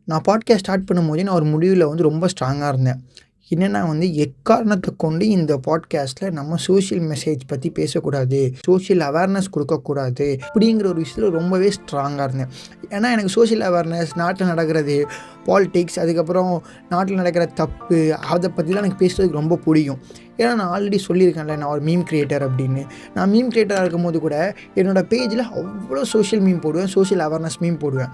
நான் podcast start பண்ணும்போதே நான் ஒரு முடிவில் வந்து ரொம்ப ஸ்ட்ராங்கா இருந்தேன். என்னன்னா வந்து எக்காரணத்த கொண்டு இந்த பாட்காஸ்ட்டில நம்ம சோஷியல் மெசேஜ் பத்தி பேசக்கூடாது. சோஷியல் அவேர்னஸ் குடுக்கக்கூடாது. அப்படிங்கிற ஒரு விஷயத்துல ரொம்பவே ஸ்ட்ராங்கா இருந்தேன். ஏன்னா எனக்கு சோஷியல் அவேர்னஸ், நாட்டுல நடக்கிறது, பாலிடிக்ஸ், அதுக்கப்புறம் நாட்டுல நடக்கிற தப்பு, அத பத்திலாம் எனக்கு பேசுறதுக்கு ரொம்ப புடிக்கும். ஏன்னா நான் ஆல்ரெடி சொல்லியிருக்கேன்ல, நான் ஒரு மீம் கிரியேட்டர் அப்படின்னு. நான் மீம் கிரியேட்டரா இருக்கும்போது கூட என்னோட பேஜ்ல அவ்வளோ சோஷியல் மீம் போடுவேன். சோஷியல் அவேர்னஸ் மீம் போடுவேன்.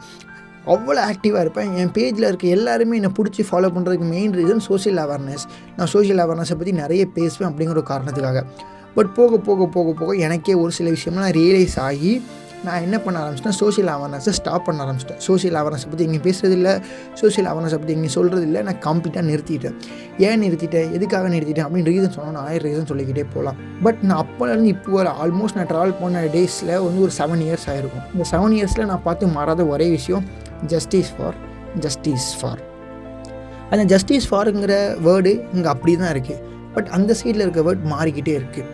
அவ்வளோ ஆக்டிவாக இருப்பேன். என் பேஜில் இருக்க எல்லாருமே என்னை பிடிச்சி ஃபாலோ பண்ணுறதுக்கு மெயின் ரீசன் சோஷியல் அவேர்னஸ். நான் சோஷியல் அவேர்னஸை பற்றி நிறைய பேசுவேன் அப்படிங்கிற ஒரு காரணத்துக்காக. பட் போக போக போக போக எனக்கே ஒரு சில விஷயம்லாம் நான் ரியலைஸ் ஆகி நான் என்ன பண்ண ஆரம்பிச்சிட்டேன், சோஷியல் அவேர்னஸை ஸ்டாப் பண்ண ஆரம்பிச்சிட்டேன். சோஷியல் அவேர்னஸை பற்றி எங்கேயும் பேசுறதில்ல, சோஷியல் அவேர்னஸை பற்றி எங்கேயும் சொல்கிறதில்ல. நான் கம்ப்ளீட்டாக நிறுத்திட்டேன். ஏன் நிறுத்திட்டேன், எதுக்காக நிறுத்திட்டேன் அப்படின்னு ரீசன் சொன்னால் நான் 1000 ரீசன் சொல்லிக்கிட்டே போகலாம். பட் நான் அப்போலேருந்து இப்போ வர ஆல்மோஸ்ட் நான் ட்ராவல் பண்ண டேஸில் வந்து ஒரு 7 இயர்ஸ் ஆகிருக்கும். இந்த 7 இயர்ஸில் நான் பார்த்து மாறாத ஒரே விஷயம் ஜஸ்டிஸ் ஃபார். அந்த ஜஸ்டிஸ் ஃபாருங்கிற வேர்டு இங்கே அப்படி தான் இருக்குது. பட் அந்த சைடில் இருக்க வேர்ட் மாறிக்கிட்டே இருக்குது.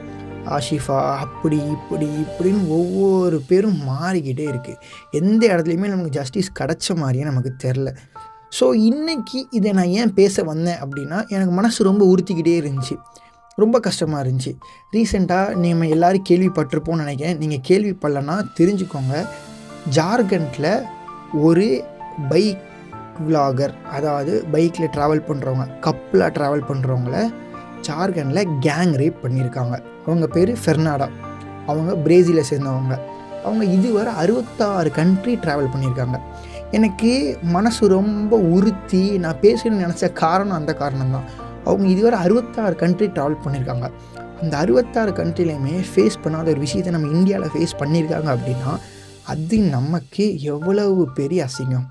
ஆஷிஃபா, அப்படி இப்படின்னு ஒவ்வொரு பேரும் மாறிக்கிட்டே இருக்குது. எந்த இடத்துலையுமே நமக்கு ஜஸ்டிஸ் கிடச்ச மாதிரியே நமக்கு தெரில. ஸோ இன்றைக்கி இதை நான் ஏன் பேச வந்தேன் அப்படின்னா, எனக்கு மனசு ரொம்ப உறுத்திக்கிட்டே இருந்துச்சு. ரொம்ப கஷ்டமாக இருந்துச்சு. ரீசெண்டாக நம்ம எல்லோரும் கேள்விப்பட்டிருப்போம்னு நினைக்கிறேன். நீங்கள் கேள்விப்படலைன்னா தெரிஞ்சுக்கோங்க. ஜார்க்கண்டில் ஒரு பைக் விலாகர், அதாவது பைக்கில் ட்ராவல் பண்ணுறவங்க, கப்பலாக ட்ராவல் பண்ணுறவங்கள ஜார்க்கண்டில் கேங் ரேப் பண்ணியிருக்காங்க. அவங்க பேர் ஃபெர்னாடா. அவங்க பிரேசிலை சேர்ந்தவங்க. அவங்க இதுவரை 66 கண்ட்ரி ட்ராவல் பண்ணியிருக்காங்க. எனக்கு மனசு ரொம்ப உறுத்தி நான் பேசணும்னு நினச்ச காரணம் அந்த காரணம் தான். அவங்க இதுவரை 66 கண்ட்ரி ட்ராவல் பண்ணியிருக்காங்க. அந்த 66 கண்ட்ரிலையுமே ஃபேஸ் பண்ணாத ஒரு விஷயத்தை நம்ம இந்தியாவில் ஃபேஸ் பண்ணியிருக்காங்க அப்படின்னா அது நமக்கு எவ்வளவு பெரிய அசிங்கம்,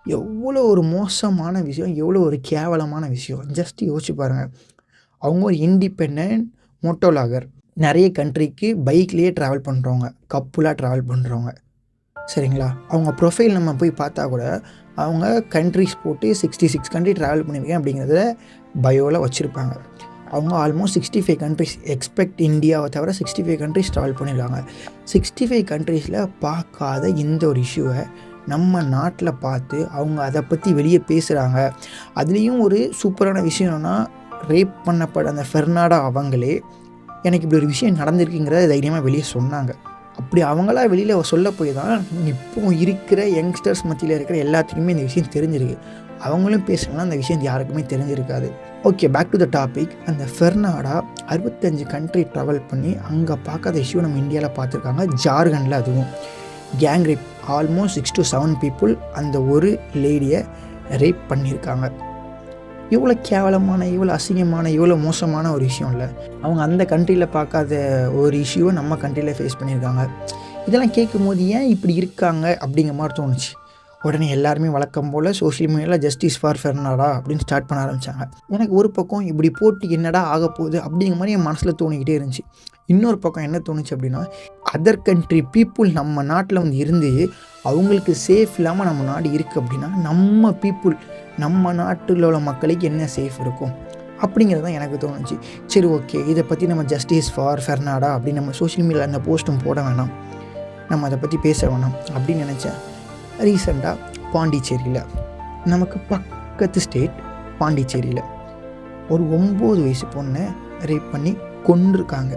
எவ்வளோ ஒரு மோசமான விஷயம், எவ்வளோ ஒரு கேவலமான விஷயம். ஜஸ்ட் யோசிச்சு பாருங்கள். அவங்க ஒரு இண்டிபெண்டன்ட் மோட்டோலாகர், நிறைய கண்ட்ரிக்கு பைக்லேயே ட்ராவல் பண்ணுறவங்க, கப்புலாக ட்ராவல் பண்ணுறவங்க, சரிங்களா? அவங்க ப்ரொஃபைல் நம்ம போய் பார்த்தா கூட அவங்க கண்ட்ரிஸ் போட்டு 66 கண்ட்ரி ட்ராவல் பண்ணியிருக்கேன் அப்படிங்கிறத பயோவில் வச்சுருப்பாங்க. அவங்க ஆல்மோஸ்ட் 65 கண்ட்ரிஸ், எக்ஸ்பெக்ட் இந்தியாவை தவிர 65 கண்ட்ரிஸ் ட்ராவல் பண்ணியிருக்காங்க. 65 கண்ட்ரீஸில் பார்க்காத இந்த ஒரு இஷ்யூவை நம்ம நாட்டில் பார்த்து அவங்க அதை பற்றி வெளியே பேசுகிறாங்க. அதுலேயும் ஒரு சூப்பரான விஷயம் என்னென்னா, ரேப் பண்ணப்பட அந்த ஃபெர்னாடா அவங்களே எனக்கு இப்படி ஒரு விஷயம் நடந்திருக்குங்கிறத தைரியமாக வெளியே சொன்னாங்க. அப்படி அவங்களா வெளியில் சொல்ல போய் தான் இப்போ இருக்கிற யங்ஸ்டர்ஸ் மத்தியில் இருக்கிற எல்லாத்துக்குமே இந்த விஷயம் தெரிஞ்சிருக்கு. அவங்களும் பேசுனா அந்த விஷயம் யாருக்குமே தெரிஞ்சிருக்காது. Okay, back to the topic. அந்த ஃபெர்னாடா 65 கண்ட்ரி ட்ராவல் பண்ணி அங்கே பார்க்காத இஷ்யூ நம்ம இந்தியாவில் பார்த்துருக்காங்க. ஜார்க்கண்டில் அதுவும் gang rape, almost 6 to 7 people அந்த ஒரு லேடியை ரேப் பண்ணியிருக்காங்க. இவ்வளோ கேவலமான, இவ்வளோ அசிங்கமான, இவ்வளோ மோசமான ஒரு விஷயம் இல்லை. அவங்க அந்த கண்ட்ரியில் பார்க்காத ஒரு இஷ்யூவை நம்ம கண்ட்ரியில் ஃபேஸ் பண்ணியிருக்காங்க. இதெல்லாம் கேட்கும்போது ஏன் இப்படி இருக்காங்க அப்படிங்கிற மாதிரி தோணுச்சு. உடனே எல்லாருமே வழக்கம் போல் சோஷியல் மீடியாவில் ஜஸ்டிஸ் ஃபார் ஃபெர்னாடா அப்படின்னு ஸ்டார்ட் பண்ண ஆரம்பித்தாங்க. எனக்கு ஒரு பக்கம் இப்படி போட்டு என்னடா ஆக போகுது அப்படிங்கிற மாதிரி என் மனசில் தோணிக்கிட்டே இருந்துச்சு. இன்னொரு பக்கம் என்ன தோணுச்சு அப்படின்னா, அதர் கண்ட்ரி பீப்புள் நம்ம நாட்டில் வந்து இருந்து அவங்களுக்கு சேஃப் இல்லாமல் நம்ம நாடு இருக்குது அப்படின்னா நம்ம பீப்புள், நம்ம நாட்டில் உள்ள மக்களுக்கு என்ன சேஃப் இருக்கும் அப்படிங்கிறது தான் எனக்கு தோணுச்சு. சரி, ஓகே, இதை பற்றி நம்ம ஜஸ்டிஸ் ஃபார் ஃபெர்னாடா அப்படின்னு நம்ம சோஷியல் மீடியாவில் அந்த போஸ்ட்டும் போட வேணாம், நம்ம அதை பற்றி பேச வேணாம் அப்படின்னு நினச்சேன். ரீசெண்டாக பாண்டிச்சேரியில், நமக்கு பக்கத்து ஸ்டேட் பாண்டிச்சேரியில் ஒரு 9 வயசு பொண்ணை ரேப் பண்ணி கொன்றுருக்காங்க.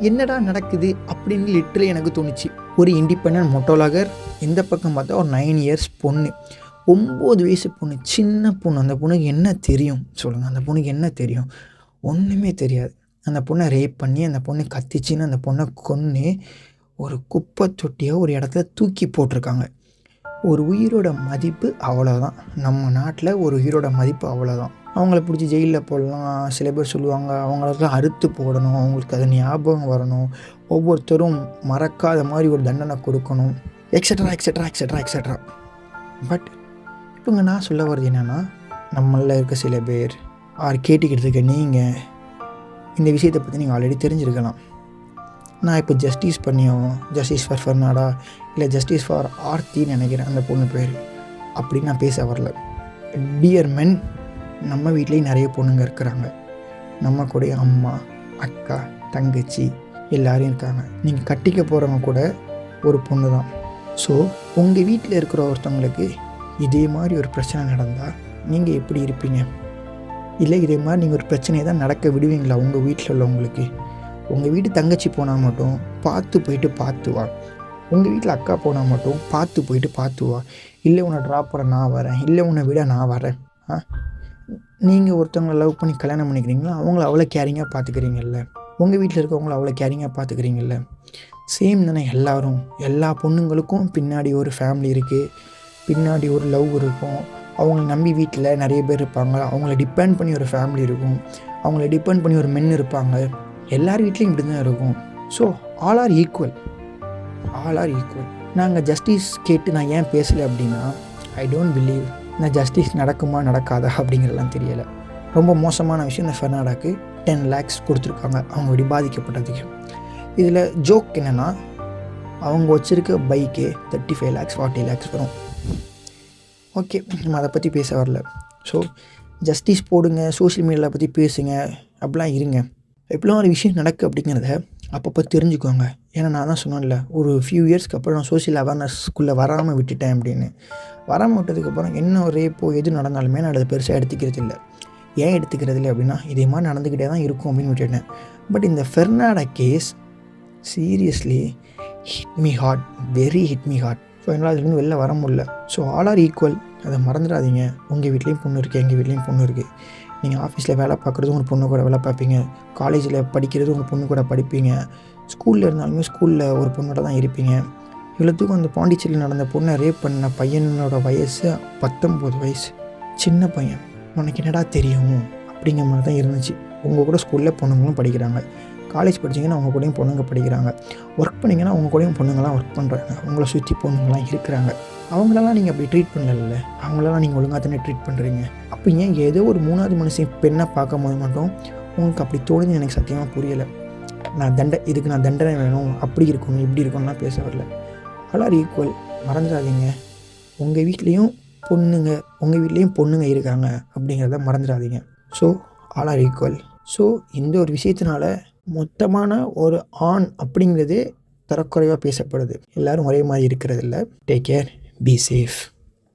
என்னடா நடக்குது அப்படின்னு லிட்டரலி எனக்கு தோணுச்சு. ஒரு இண்டிபெண்டன்ட் மோட்டோலாகர், இந்த பக்கம் பார்த்தா ஒரு 9 இயர்ஸ் பொண்ணு, 9 வயசு பொண்ணு, சின்ன பொண்ணு. அந்த பொண்ணுக்கு என்ன தெரியும் சொல்லுங்கள்? அந்த பொண்ணுக்கு என்ன தெரியும்? ஒன்றுமே தெரியாது. அந்த பொண்ணை ரேப் பண்ணி அந்த பொண்ணு கத்திச்சின்னு அந்த பொண்ணை கொன்று ஒரு குப்பை தொட்டியை ஒரு இடத்துல தூக்கி போட்டிருக்காங்க. ஒரு உயிரோட மதிப்பு அவ்வளோதான். நம்ம நாட்டில் ஒரு உயிரோட மதிப்பு அவ்வளோதான். அவங்கள பிடிச்சி ஜெயிலில் போடலாம். சில பேர் சொல்லுவாங்க அவங்களுக்குலாம் அறுத்து போடணும், அவங்களுக்கு அது ஞாபகம் வரணும், ஒவ்வொருத்தரும் மறக்காத மாதிரி ஒரு தண்டனை கொடுக்கணும், extra extra extra extra. But இப்போங்க நான் சொல்ல வர்றது என்னென்னா, நம்மளில் இருக்க சில பேர் கேட்டுக்கிட்டு இருக்க நீங்கள் இந்த விஷயத்தை பற்றி நீங்கள் ஆல்ரெடி தெரிஞ்சிருக்கலாம். நான் இப்போ ஜஸ்டிஸ் ஜஸ்டிஸ் ஃபார் ஃபெர்னாடா இல்லை ஜஸ்டிஸ் ஃபார் ஆர்த்தின்னு நினைக்கிறேன் அந்த பொண்ணு பேர், அப்படின்னு நான் பேச வரல. டியர் மென், நம்ம வீட்லேயும் நிறைய பொண்ணுங்க இருக்கிறாங்க. நம்ம கூட அம்மா, அக்கா, தங்கச்சி எல்லோரும் இருக்காங்க. நீங்கள் கட்டிக்க போகிறவங்க கூட ஒரு பொண்ணு தான். ஸோ உங்கள் வீட்டில் இருக்கிற ஒருத்தவங்களுக்கு இதே மாதிரி ஒரு பிரச்சனை நடந்தால் நீங்கள் எப்படி இருப்பீங்க? இல்லை இதே மாதிரி நீங்கள் ஒரு பிரச்சனையை தான் நடக்க விடுவீங்களா உங்கள் வீட்டில் உள்ளவங்களுக்கு? உங்கள் வீட்டு தங்கச்சி போனால் மட்டும் பார்த்து போயிட்டு பார்த்து வா. உங்கள் வீட்டில் அக்கா போனால் மட்டும் பார்த்து போயிட்டு பார்த்து வா. இல்லை உன்னை ட்ராப் பண்ண நான் வரேன், இல்லை உன்னை விட நான் வரேன். நீங்கள் ஒருத்தவங்களை லவ் பண்ணி கல்யாணம் பண்ணிக்கிறீங்களா, அவங்கள அவ்வளோ கேரிங்காக பார்த்துக்கிறீங்கல்ல. உங்கள் வீட்டில் இருக்கவங்கள அவ்வளோ கேரிங்காக பார்த்துக்கிறீங்கல்ல. சேம் தானே எல்லாரும். எல்லா பொண்ணுங்களுக்கும் பின்னாடி ஒரு ஃபேமிலி இருக்குது, பின்னாடி ஒரு லவ் இருக்கும். அவங்கள நம்பி வீட்டில் நிறைய பேர் இருப்பாங்க. அவங்கள டிபெண்ட் பண்ணி ஒரு ஃபேமிலி இருக்கும். அவங்கள டிபெண்ட் பண்ணி ஒரு மென் இருப்பாங்க. எல்லார் வீட்லேயும் இப்படி தான் இருக்கும். So all are equal. நாங்கள் ஜஸ்டிஸ் கேட்டு நான் ஏன் பேசலை அப்படின்னா, ஐ டோன்ட் பிலீவ் இந்த ஜஸ்டிஸ் நடக்குமா நடக்காதா அப்படிங்கிறதெல்லாம் தெரியலை. ரொம்ப மோசமான விஷயம், இந்த ஃபெர்னாடாக்கு 10 lakhs கொடுத்துருக்காங்க அவங்க இப்படி பாதிக்கப்பட்டதுக்கு. இதில் ஜோக் என்னென்னா, அவங்க வச்சுருக்க பைக்கே 35 lakhs 40 lakhs வரும். ஓகே, நம்ம அதை பற்றி பேச வரல. ஸோ ஜஸ்டிஸ் போடுங்க, சோஷியல் மீடியாவில் பற்றி பேசுங்க, அப்படிலாம் இருங்க. எப்படிலாம் ஒரு விஷயம் நடக்கு அப்படிங்கிறத அப்பப்போ தெரிஞ்சுக்கோங்க. ஏன்னா நான் தான் சொன்னேன்ல, ஒரு ஃபியூ இயர்ஸ்க்கு அப்புறம் நான் சோஷியல் அவேர்னஸ்க்குள்ளே வராமல் விட்டுட்டேன் அப்படின்னு. வராமல் விட்டதுக்கப்புறம் என்ன ரேப்போ எது நடந்தாலுமே நான் அதை பெருசாக எடுத்துக்கிறது இல்லை. ஏன் எடுத்துக்கிறது இல்லை அப்படின்னா, இதே மாதிரி நடந்துக்கிட்டே தான் இருக்கும் அப்படின்னு விட்டுட்டேன். பட் இந்த Fernanda case seriously hit me hard, very hit me hard. So என்னால் அதுலேருந்து வெளில வர முடியல. ஸோ ஆல் ஆர் ஈக்குவல், அதை மறந்துடாதீங்க. உங்கள் வீட்லேயும் பொண்ணு இருக்குது, எங்கள் வீட்லேயும் பொண்ணு இருக்குது. நீங்கள் ஆஃபீஸில் வேலை பார்க்குறதும் உங்கள் பொண்ணு கூட வேலை பார்ப்பீங்க, காலேஜில் படிக்கிறதும் உங்கள் பொண்ணு கூட படிப்பீங்க, ஸ்கூலில் இருந்தாலுமே ஸ்கூலில் ஒரு பொண்ணோட தான் இருப்பீங்க. இவ்வளோத்துக்கும் அந்த பாண்டிச்சேரியில் நடந்த பொண்ணை ரேப் பண்ண பையனோட வயசு 19 வயசு. சின்ன பையன், உனக்கு என்னடா தெரியும் அப்படிங்கிற மாதிரி தான் இருந்துச்சு. உங்கள் கூட ஸ்கூலில் பொண்ணுங்களும் படிக்கிறாங்க, காலேஜ் படிச்சிங்கன்னா அவங்க கூடயும் பொண்ணுங்க படிக்கிறாங்க, ஒர்க் பண்ணிங்கன்னா அவங்க கூடயும் பொண்ணுங்களாம் ஒர்க் பண்ணுறாங்க, அவங்கள சுற்றி பொண்ணுங்களாம் இருக்கிறாங்க. அவங்களெல்லாம் நீங்கள் அப்படி ட்ரீட் பண்ணல, அவங்களெல்லாம் நீங்கள் ஒழுங்காக தானே ட்ரீட் பண்ணுறீங்க. அப்போ ஏன் ஏதோ ஒரு 3வது மனுஷன் பெண்ணை பார்க்கும் போது மட்டும் உங்களுக்கு அப்படி தோணுது? எனக்கு சத்தியமாக புரியலை. இதுக்கு நான் தண்டனை வேணும், அப்படி இருக்கணும், இப்படி இருக்கணும்லாம் பேச வரல. ஆல் ஆர் ஈக்குவல், மறந்துடாதீங்க. உங்கள் வீட்லேயும் பொண்ணுங்க இருக்காங்க அப்படிங்கிறத மறந்துடாதீங்க. So all are equal. So இந்த ஒரு விஷயத்தினால மொத்தமான ஒரு ஆண் அப்படிங்கிறது தரக்குறைவாக பேசப்படுது. எல்லோரும் ஒரே மாதிரி இருக்கிறதில்ல. Take care, be safe.